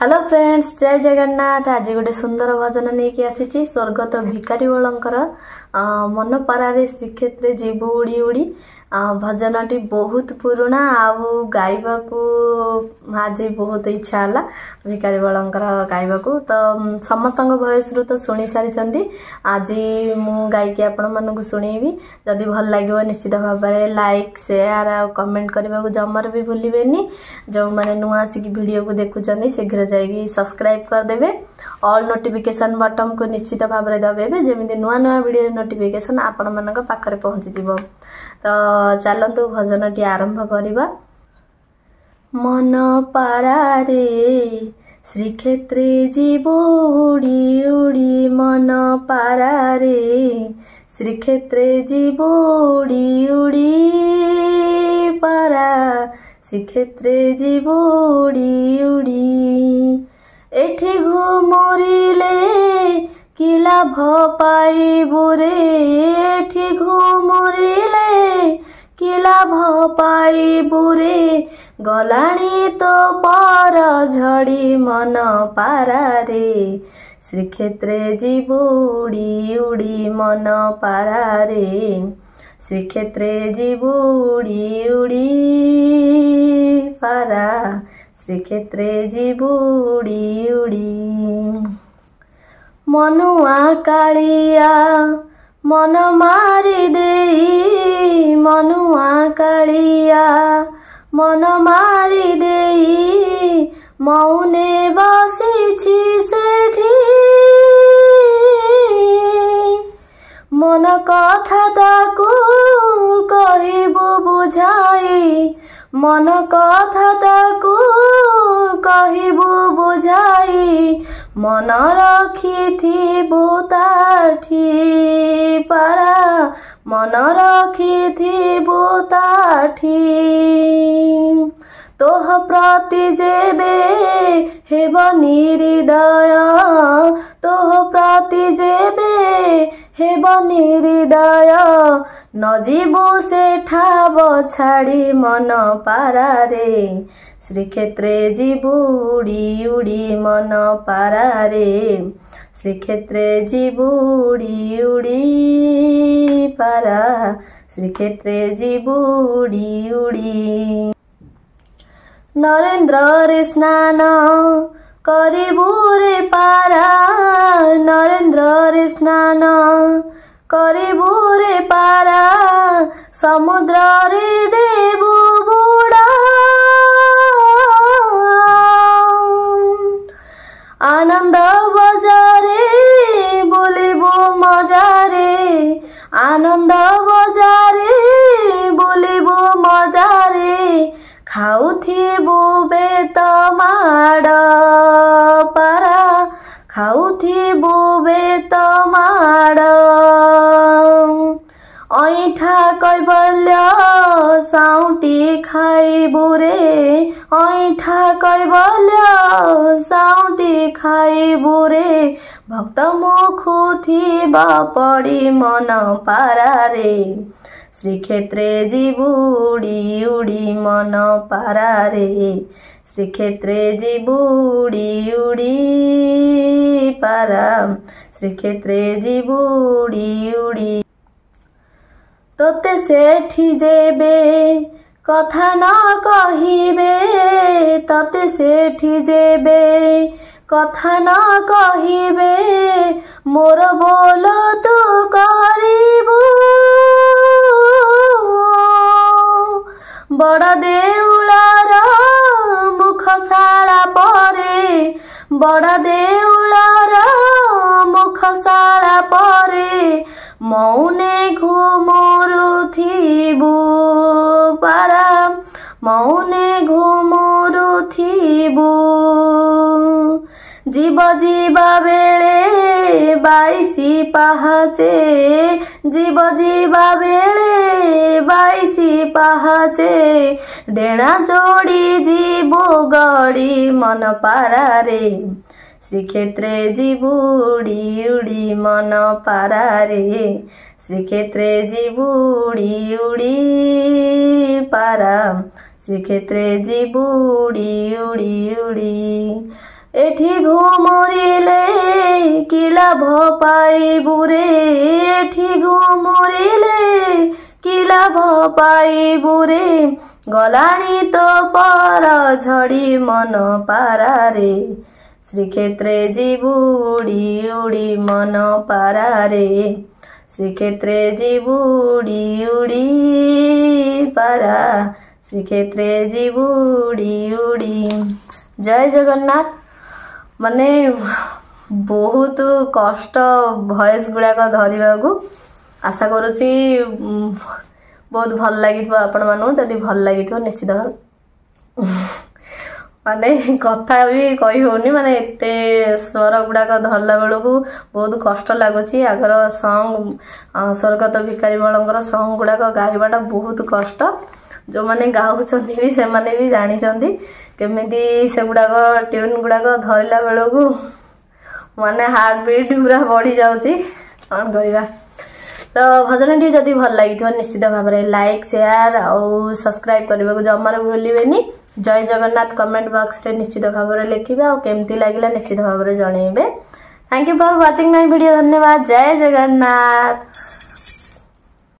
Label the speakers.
Speaker 1: Hello friends, जय जगन्नाथ। आज गोटे सुंदर भजन नहीं कि आसी स्वर्गत भिकारी बलंकर मन पारे श्रीक्षेत्र जीव उड़ी उड़ी भजनटी बहुत पुराना आउ गाइबा को आज बहुत इच्छा है भिकारी बलंकर गाइबा को। तो समस्त वॉइस रु तो शुणी सारी आज मु गायकी आपण मानक शुणेबी। जदि भल लगे निश्चित भाव में लाइक शेयर आ कमेंट करने को जमार भी भूलें। जो मैंने नुआ आसिक वीडियो को देखुं शीघ्र जाइए सब्सक्राइब करदे। ऑल नोटिफिकेशन बटन को निश्चित भाव में दबाइबे जमी नुआ नुआ वीडियो नोटिफिकेशन आपण मानक पाखरे पहुंची जीवो। तो चलतु भजन टी आरंभ करवा। मन पारारे श्रीक्षेत्रे जीव उड़ी उड़ी मन पारारे श्रीक्षेत्रे जीव उड़ी उड़ी पारा श्रीक्षेत्रे जीव उड़ी उड़ी एठी घुमुरिले कि लाभ पाइबु रे एठी घुमुरिले कि लाभ पाइबु रे गलाणी तो पर झड़ी मन पारारे श्रीक्षेत्रे जीव उड़ी उड़ी मन पारारे श्रीक्षेत्रे जीव उड़ी उड़ी पारा श्रीक्षेत्रे जीव उड़ी उड़ी मनुआ कालिया मन मारी देई मनुआ कालिया मन मारी देई मौने बसिछि सेठी मन कथा ताकू कहिबु बुझाई मन कथा ताकू कहिबु बुझाई मन रखिथिबु ताठी पारा मन रखिथिबु ताठी तोह प्रति जेबे हेब निहृदय तोह प्रति जेबे हेब निहृदय न जीवु सेठा बछाड़ी मन पारारे श्रीक्षेत्रे जीव उड़ी उड़ी मन पारारे श्रीक्षेत्रे जीव उड़ी उड़ी पारा श्रीक्षेत्रे जीव उड़ी उड़ी नरेन्द्र रे स्नान करिबु रे पारा नरेन्द्र रे स्नान करिबु रे पारा समुद्र रे देबु बुड़ा आनंद बजारे बोलिबु मजारे आनंद बजारे बोलिबु मजारे खाउथिबु बेत माड पारा खाउथिबु बेत माड ऐठा कैबल्य साउटी खाइबु रे ऐठा कैबल्य साउटी खाइबु रे भक्त मुखु थिबा पड़ी मन पारारे श्रीक्षेत्रे जीव उड़ी उड़ी मन पारारे श्रीक्षेत्रे जीव उड़ी उड़ी पारा श्रीक्षेत्रे जीव उड़ी उड़ी तोते सेठी जेबे कथा न कहिबे तोते सेठी जेबे कथा न कहिबे मोर बोल तू करिबु बड़ देउलार मुखशाला परे बड़ देउलार मुखशाला परे मौने घुमुरुथिबु पारा मौने घुमुरुथिबु जीव जीवा बेले बाईसी पाहाचे जीव जीवा बेले बाईसी पाहाचे डेणा जोड़ी जीव गड़ी मन पारारे श्रीक्षेत्रे जीव उड़ी उड़ी मन पारारे श्रीक्षेत्रे जीव उड़ी उड़ी पारा श्रीक्षेत्रे जीव उड़ी उड़ी उड़ी एठी घुमुरिले कि लाभ पाइबु रे एठी घुमुरिले कि लाभ पाइबु रे गलानी तो पर झड़ी मन पारा रे श्रीक्षेत्रे जीवु उड़ी उड़ी मन पारा रे श्रीक्षेत्रे जीवु उड़ी उड़ी पारा श्रीक्षेत्रे जीवु उड़ी उड़ी। जय जगन्नाथ। माने बहुत कष्ट भॉइस गुड़ाक धरवा को आशा करुच्ची बहुत भल लगी आपण मानू जदि भल लगी निश्चित माने कथा भी कही होनी माने एते स्वर गुड़ाक धरला बेलू बहुत कष्ट लगुच आगर सॉन्ग स्वर्गत भिखारी बलंकर सॉन्ग गुड़ाक गाइबाटा बहुत कष्ट जो माने गाउछंती भी से माने भी जानी चंदी केमिति से गुड़ाक ट्यून गुड़ाक धरला बेलू माने हार्ट बीट पूरा बढ़ी जाउची कौन करिबा। तो भजन टी जदि भल लगी निश्चित भाव में लाइक शेयर और सब्सक्राइब करने को जमार भूलिबेनी। जय जगन्नाथ कमेंट बॉक्स रे निश्चित भाव में लिखिबे और केमती लागिला निश्चित भाव में जनइबे। Thank you for watching my video. धन्यवाद। जय जगन्नाथ।